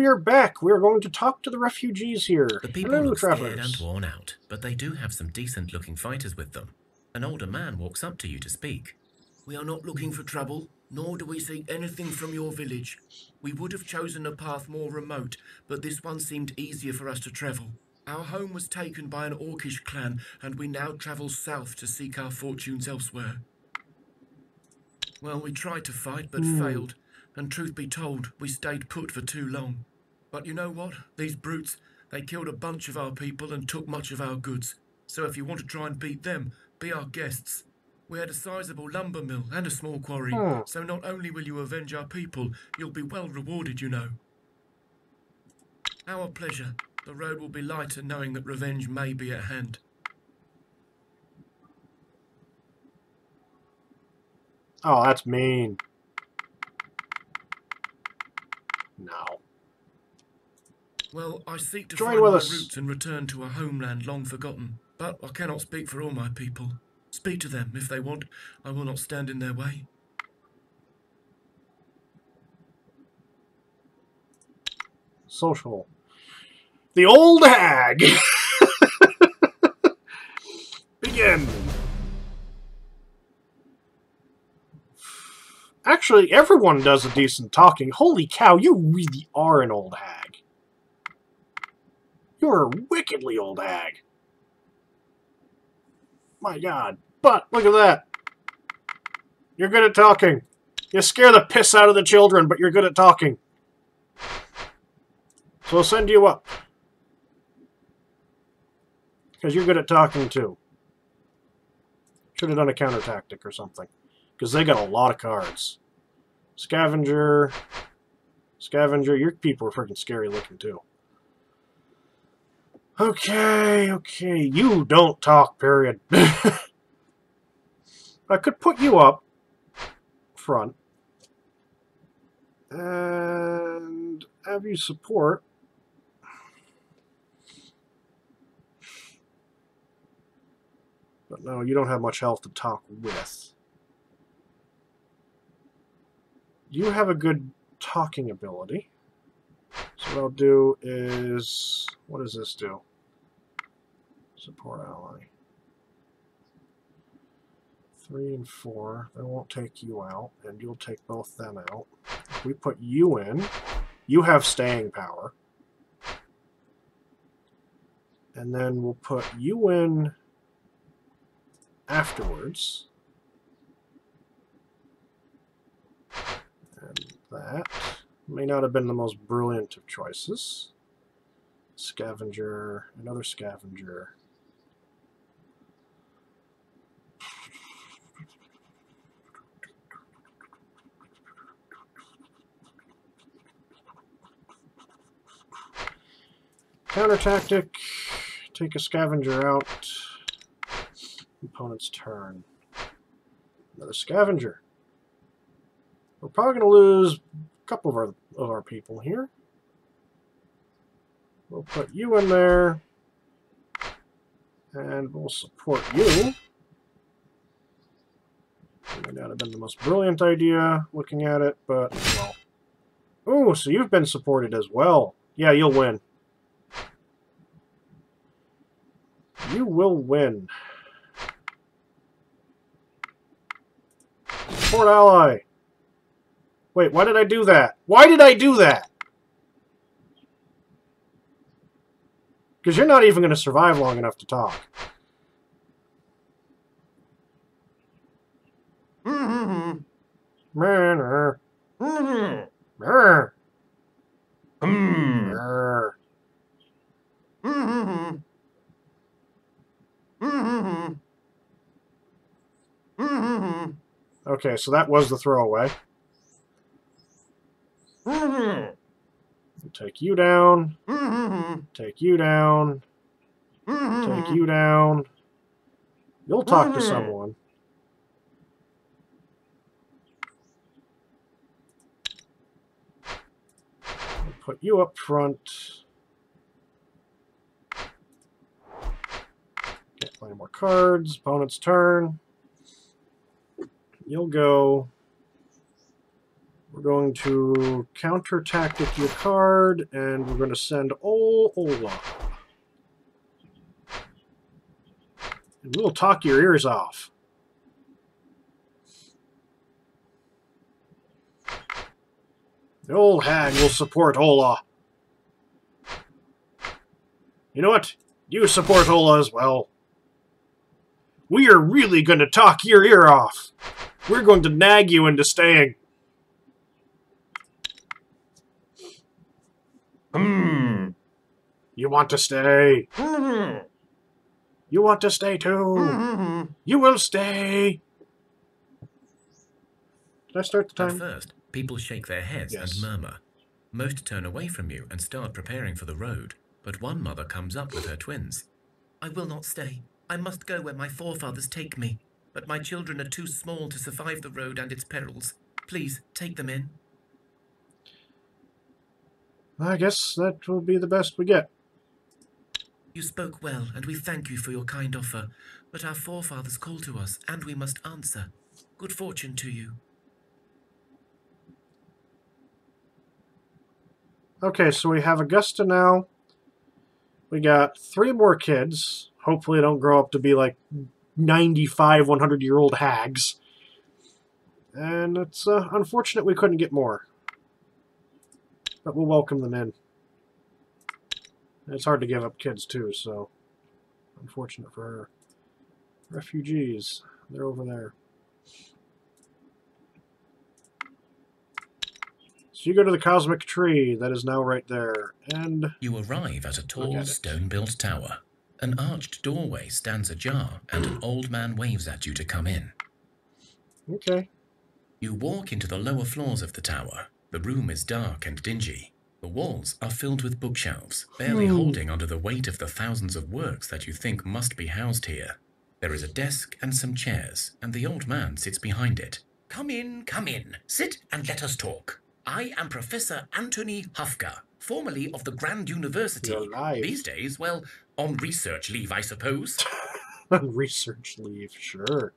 we are back. We are going to talk to the refugees here. The people Hello, look travelers. scared and worn out, but they do have some decent-looking fighters with them. An older man walks up to you to speak. We are not looking for trouble, nor do we seek anything from your village. We would have chosen a path more remote, but this one seemed easier for us to travel. Our home was taken by an Orcish clan, and we now travel south to seek our fortunes elsewhere. Well, we tried to fight, but failed, and truth be told, we stayed put for too long. But you know what? These brutes, they killed a bunch of our people and took much of our goods. So if you want to try and beat them, be our guests. We had a sizable lumber mill and a small quarry, so not only will you avenge our people, you'll be well rewarded, you know. Our pleasure. The road will be lighter knowing that revenge may be at hand. Oh, that's mean. No. Well, I seek to Join find with my us. roots and return to a homeland long forgotten, but I cannot speak for all my people. Speak to them if they want. I will not stand in their way. Social. The old hag! Begin! Actually, everyone does a decent talking. Holy cow, you really are an old hag. You're a wickedly old hag. My god. But, look at that. You're good at talking. You scare the piss out of the children, but you're good at talking. So I'll send you up. Because you're good at talking, too. Should have done a counter tactic or something. Because they got a lot of cards. Scavenger. Scavenger. Your people are freaking scary looking, too. Okay, okay. You don't talk, period. I could put you up front. And have you support. But no, you don't have much health to talk with. You have a good talking ability. So what I'll do is... What does this do? Support ally. 3 and 4. They won't take you out, and you'll take both them out. If we put you in, you have staying power. And then we'll put you in afterwards. And that may not have been the most brilliant of choices. Scavenger, another scavenger. Counter tactic. Take a scavenger out. Opponent's turn. Another scavenger. We're probably going to lose a couple of our people here. We'll put you in there. And we'll support you. May not have been the most brilliant idea looking at it, but, well. Ooh, so you've been supported as well. Yeah, you'll win. You will win. Support ally. Wait, why did I do that? Why did I do that? Because you're not even going to survive long enough to talk. Okay, so that was the throwaway. Take you down. Take you down. Take you down. You'll talk to someone. I'll put you up front. Get plenty more cards. Opponent's turn. You'll go. We're going to counter-tactic your card, and we're going to send Ola. And we'll talk your ears off. The old hag will support Ola. You know what? You support Ola as well. We are really going to talk your ear off. We're going to nag you into staying. You want to stay. You want to stay too. You will stay. Did I start the time? At first, people shake their heads Yes. and murmur. Most turn away from you and start preparing for the road, but one mother comes up with her twins. I will not stay. I must go where my forefathers take me, but my children are too small to survive the road and its perils. Please, take them in. I guess that will be the best we get. You spoke well, and we thank you for your kind offer, but our forefathers call to us, and we must answer. Good fortune to you. Okay, so we have Augusta now. We got 3 more kids. Hopefully they don't grow up to be like 95, 100-year-old hags. And it's unfortunate we couldn't get more. But we'll welcome them in. And it's hard to give up kids too, so unfortunate for her. Refugees. They're over there. So you go to the cosmic tree that is now right there, and You arrive at a Look tall, at it. stone-built tower. An arched doorway stands ajar, and an old man waves at you to come in. okay. You walk into the lower floors of the tower. The room is dark and dingy. The walls are filled with bookshelves, barely holding under the weight of the thousands of works that you think must be housed here. There is a desk and some chairs, and the old man sits behind it. Come in, sit and let us talk. I am Professor Anthony Hufka, formerly of the Grand University. You're alive. These days, well, on research leave, I suppose. Research leave, sure.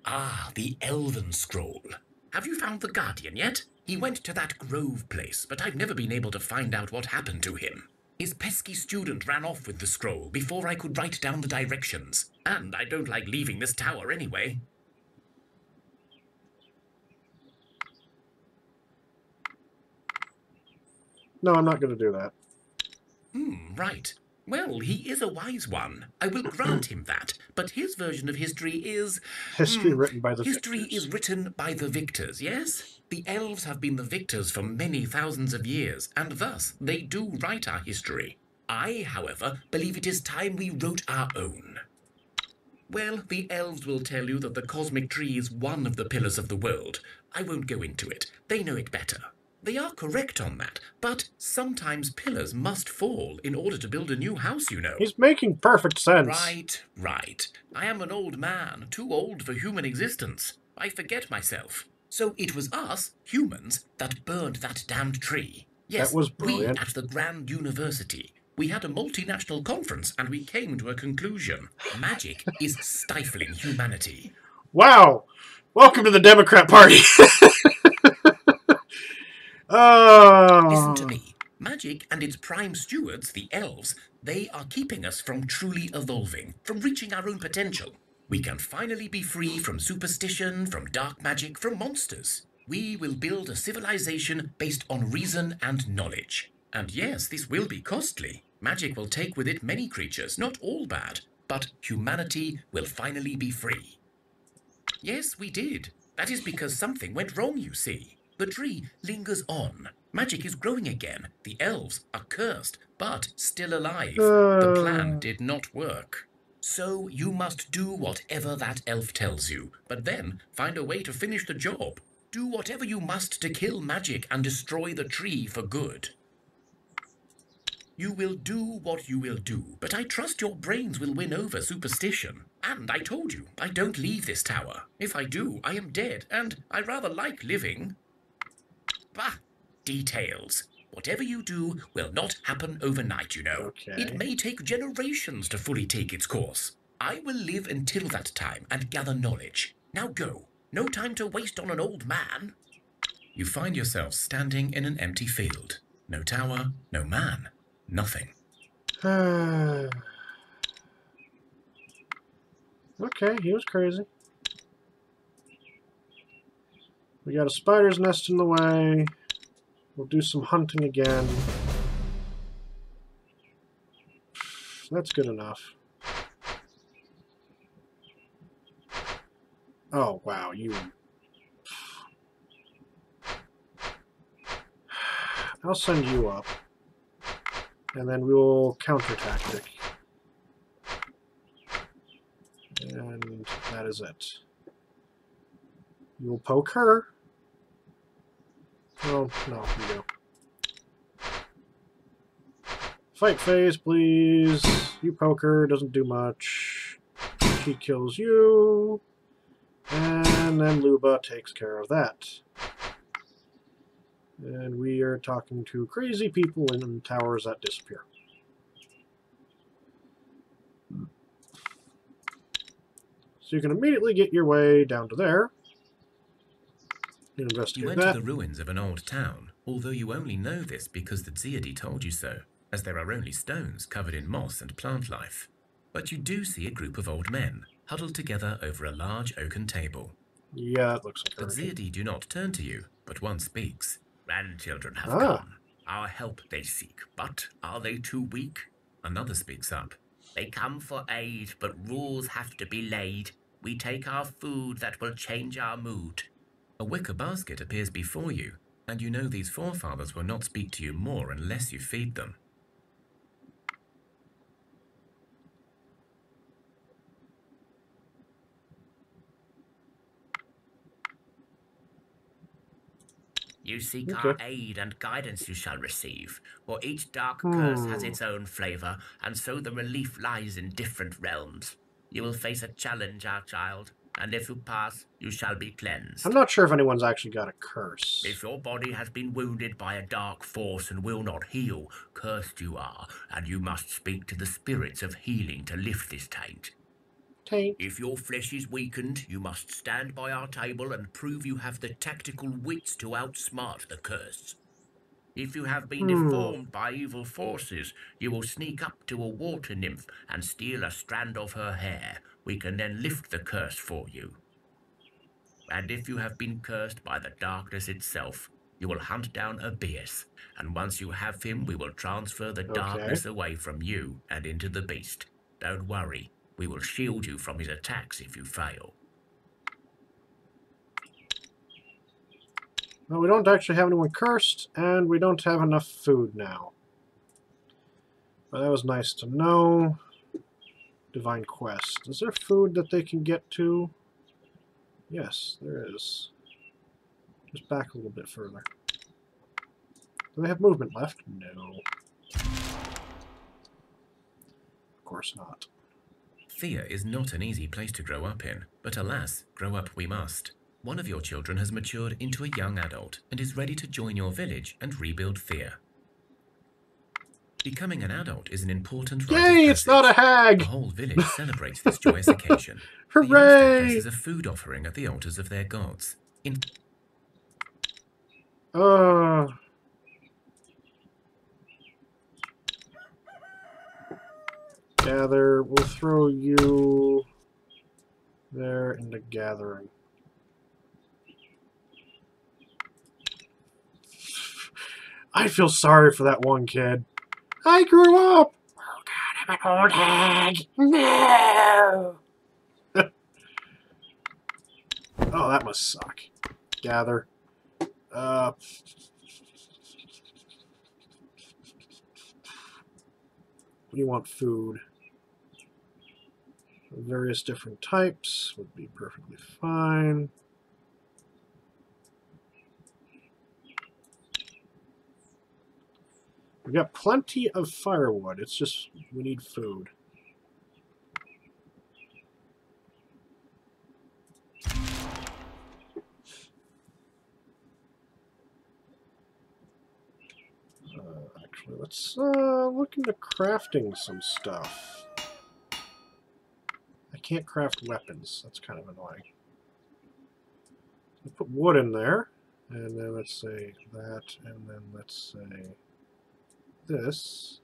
Ah, the Elven Scroll. Have you found the Guardian yet? He went to that Grove place, but I've never been able to find out what happened to him. His pesky student ran off with the scroll before I could write down the directions. And I don't like leaving this tower anyway. No, I'm not going to do that. Right. Well, he is a wise one. I will grant him that. But his version of history is... History written by the History victors. is written by the victors, yes? The elves have been the victors for many thousands of years, and thus they do write our history. I, however, believe it is time we wrote our own. Well, the elves will tell you that the cosmic tree is one of the pillars of the world. I won't go into it. They know it better. They are correct on that, but sometimes pillars must fall in order to build a new house, you know. He's making perfect sense. Right. I am an old man, too old for human existence. I forget myself. So it was us, humans, that burned that damned tree. Yes, That was we brilliant. at the Grand University. We had a multinational conference and we came to a conclusion. Magic is stifling humanity. Wow! Welcome to the Democrat Party! Listen to me. Magic and its prime stewards, the elves, they are keeping us from truly evolving, from reaching our own potential. We can finally be free from superstition, from dark magic, from monsters. We will build a civilization based on reason and knowledge. And yes, this will be costly. Magic will take with it many creatures, not all bad, but humanity will finally be free. Yes, we did. That is because something went wrong, you see. The tree lingers on. Magic is growing again. The elves are cursed, but still alive. The plan did not work. So you must do whatever that elf tells you, but then find a way to finish the job. Do whatever you must to kill magic and destroy the tree for good. You will do what you will do, but I trust your brains will win over superstition. And I told you, I don't leave this tower. If I do, I am dead, and I rather like living. Bah! Details. Whatever you do will not happen overnight, you know. Okay. It may take generations to fully take its course. I will live until that time and gather knowledge. Now go. No time to waste on an old man. You find yourself standing in an empty field. No tower, no man, nothing. Okay, he was crazy. We got a spider's nest in the way. We'll do some hunting again. That's good enough. Oh, wow, you... I'll send you up. And then we will counter-tactic. And that is it. You will poke her. Oh, no, you do. Fight phase, please. You poke her, doesn't do much. She kills you. And then Luba takes care of that. And we are talking to crazy people in towers that disappear. So you can immediately get your way down to there. You went to the ruins of an old town, although you only know this because the Ziadi told you so, as there are only stones covered in moss and plant life. But you do see a group of old men, huddled together over a large oaken table. Yeah, it looks like The Ziadi do not turn to you, but one speaks. Grandchildren have come. Our help they seek, but are they too weak? Another speaks up. They come for aid, but rules have to be laid. We take our food that will change our mood. A wicker basket appears before you, and you know these forefathers will not speak to you more unless you feed them. You seek our aid and guidance you shall receive, for each dark curse has its own flavor, and so the relief lies in different realms. You will face a challenge, our child, and if you pass, you shall be cleansed. I'm not sure if anyone's actually got a curse. If your body has been wounded by a dark force and will not heal, cursed you are, and you must speak to the spirits of healing to lift this taint. If your flesh is weakened, you must stand by our table and prove you have the tactical wits to outsmart the curse. If you have been deformed by evil forces, you will sneak up to a water nymph and steal a strand of her hair. We can then lift the curse for you. And if you have been cursed by the darkness itself, you will hunt down Abias, and once you have him, we will transfer the darkness away from you and into the beast. Don't worry. We will shield you from his attacks if you fail. Well, we don't actually have anyone cursed, and we don't have enough food now. But that was nice to know. Divine Quest. Is there food that they can get to? Yes, there is. Just back a little bit further. Do they have movement left? No. Of course not. Thea is not an easy place to grow up in, but alas, grow up we must. One of your children has matured into a young adult and is ready to join your village and rebuild Thea. Becoming an adult is an important rite of Yay, it's not a hag! The whole village celebrates this joyous occasion. Hooray! The youngster places a food offering at the altars of their gods. Gather. We'll throw you there into gathering. I feel sorry for that one kid. I grew up! Oh god, I'm an old hag! No! Oh, that must suck. Gather. We want food. Various different types would be perfectly fine. We've got plenty of firewood. It's just we need food. Actually, let's look into crafting some stuff. I can't craft weapons. That's kind of annoying. I'll put wood in there. And then let's say that, and then let's say this.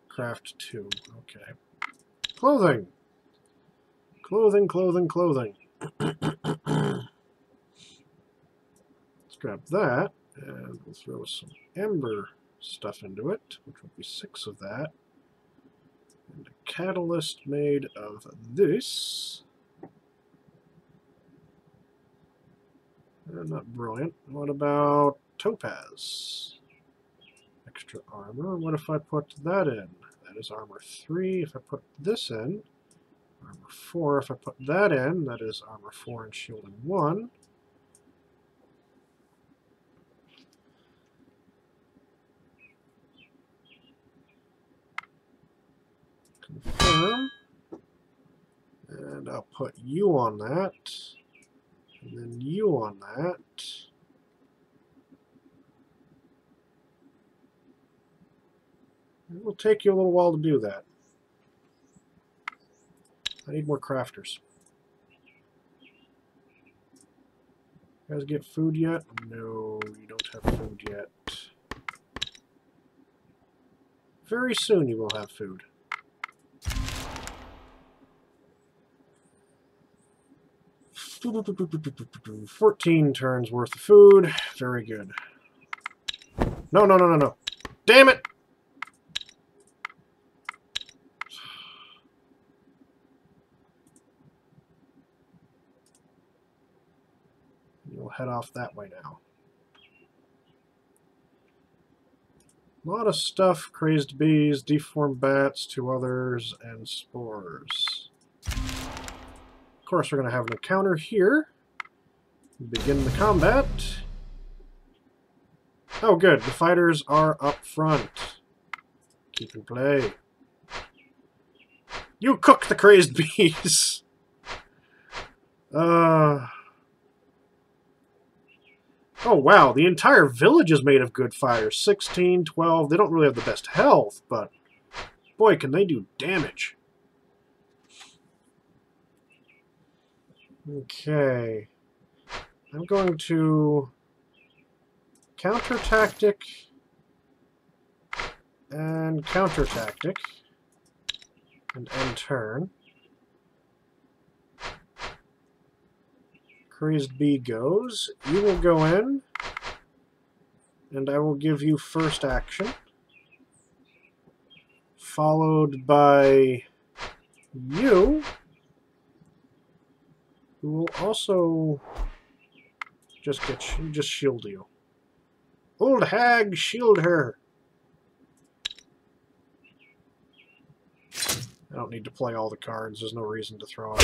Craft 2. Okay. Clothing! Clothing, clothing, clothing. Let's grab that, and we'll throw some ember stuff into it, which will be 6 of that. And a catalyst made of this. Not brilliant. What about topaz? Extra armor. What if I put that in? That is armor 3. If I put this in, armor 4. If I put that in, that is armor 4 and shielding 1. Confirm. And I'll put you on that. And then you on that. It will take you a little while to do that. I need more crafters. You guys get food yet? No, you don't have food yet. Very soon you will have food. – 14 turns worth of food. Very good. No, no, no, no, no. Damn it! You'll head off that way now. A lot of stuff. Crazed bees, deformed bats, 2 others, and spores. Of course, we're going to have an encounter here. Begin the combat. Oh, good. The fighters are up front. Keep in play. You cook the crazed bees! Oh, wow. The entire village is made of good fighters. 16, 12. They don't really have the best health, but boy, can they do damage. Okay. I'm going to counter tactic and counter tactic and end turn. Crazed bee goes. You will go in, and I will give you first action, followed by you, who will also just shield you. Old hag, shield her. I don't need to play all the cards. There's no reason to throw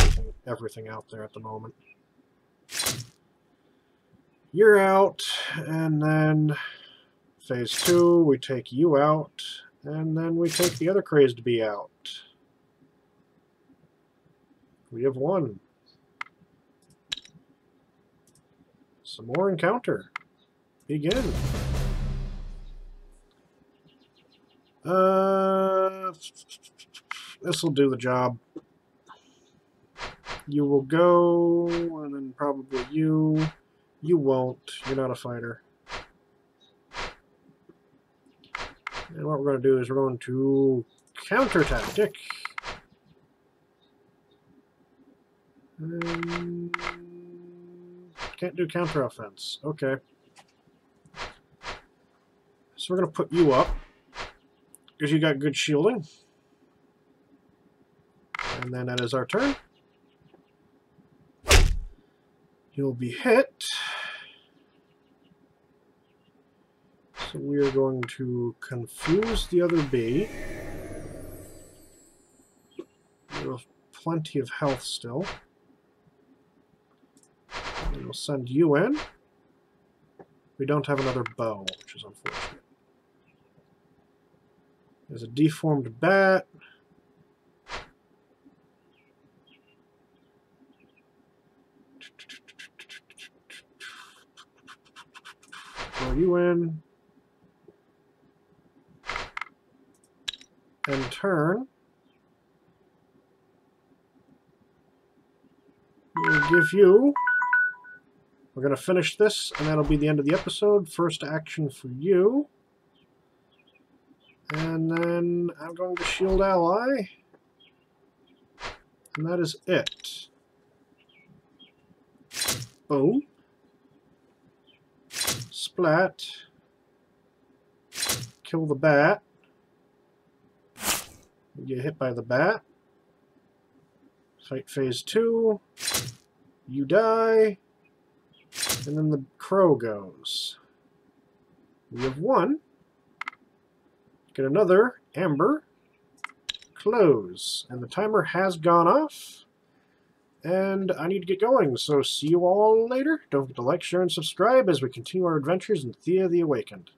everything out there at the moment. You're out, and then phase 2, we take you out, and then we take the other crazed bee out. We have won. Some more encounter. Begin. This will do the job. You will go, and then probably you. You won't. You're not a fighter. And what we're going to do is we're going to counter tactic. Can't do counter offense. Okay. So we're going to put you up because you got good shielding. And then that is our turn. You'll be hit. So we are going to confuse the other bee. You have plenty of health still. And we'll send you in. We don't have another bow, which is unfortunate. There's a deformed bat. Throw you in. And turn. We'll give you We're going to finish this, and that'll be the end of the episode. First action for you. And then I'm going to shield ally. And that is it. Boom. Splat. Kill the bat. You get hit by the bat. Fight phase 2. You die. And then the crow goes. We have 1. Get another amber. Close. And the timer has gone off. And I need to get going, so see you all later. Don't forget to like, share, and subscribe as we continue our adventures in Thea the Awakened.